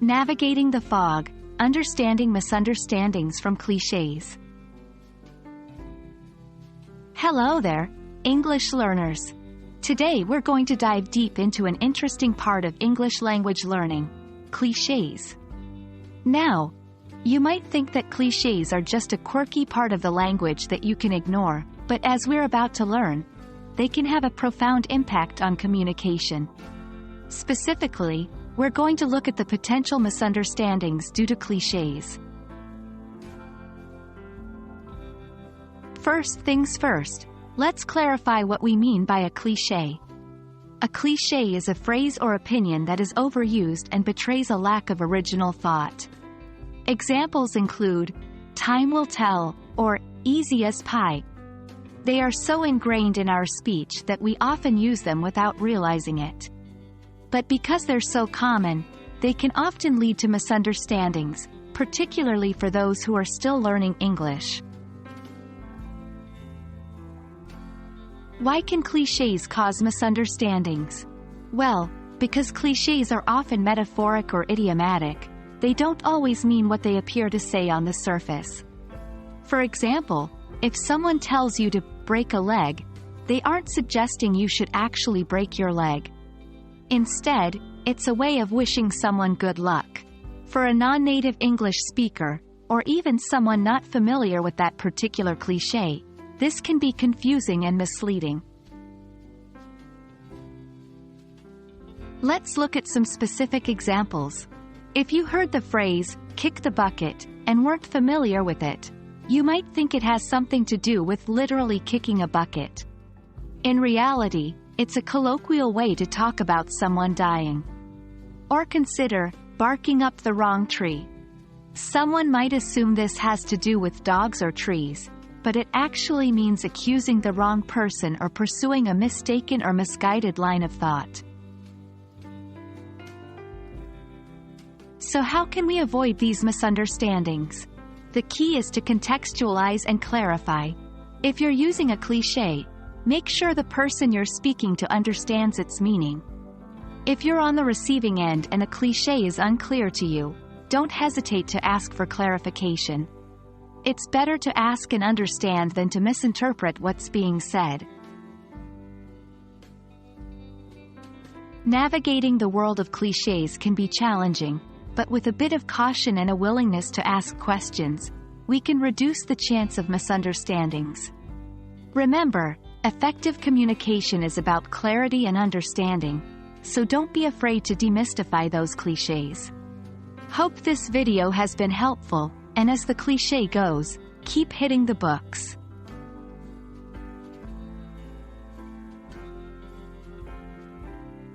Navigating the fog, understanding misunderstandings from clichés. Hello there, English learners. Today we're going to dive deep into an interesting part of English language learning, clichés. Now, you might think that clichés are just a quirky part of the language that you can ignore, but as we're about to learn, they can have a profound impact on communication. Specifically, we're going to look at the potential misunderstandings due to clichés. First things first, let's clarify what we mean by a cliché. A cliché is a phrase or opinion that is overused and betrays a lack of original thought. Examples include, "time will tell," or "easy as pie." They are so ingrained in our speech that we often use them without realizing it. But because they're so common, they can often lead to misunderstandings, particularly for those who are still learning English. Why can clichés cause misunderstandings? Well, because clichés are often metaphoric or idiomatic, they don't always mean what they appear to say on the surface. For example, if someone tells you to break a leg, they aren't suggesting you should actually break your leg. Instead, it's a way of wishing someone good luck. For a non-native English speaker, or even someone not familiar with that particular cliché, this can be confusing and misleading. Let's look at some specific examples. If you heard the phrase, "kick the bucket," and weren't familiar with it, you might think it has something to do with literally kicking a bucket. In reality, it's a colloquial way to talk about someone dying. Or consider, barking up the wrong tree. Someone might assume this has to do with dogs or trees, but it actually means accusing the wrong person or pursuing a mistaken or misguided line of thought. So how can we avoid these misunderstandings? The key is to contextualize and clarify. If you're using a cliché, make sure the person you're speaking to understands its meaning. If you're on the receiving end and a cliché is unclear to you, don't hesitate to ask for clarification. It's better to ask and understand than to misinterpret what's being said. Navigating the world of clichés can be challenging, but with a bit of caution and a willingness to ask questions, we can reduce the chance of misunderstandings. Remember, effective communication is about clarity and understanding, so don't be afraid to demystify those clichés. Hope this video has been helpful, and as the cliché goes, keep hitting the books.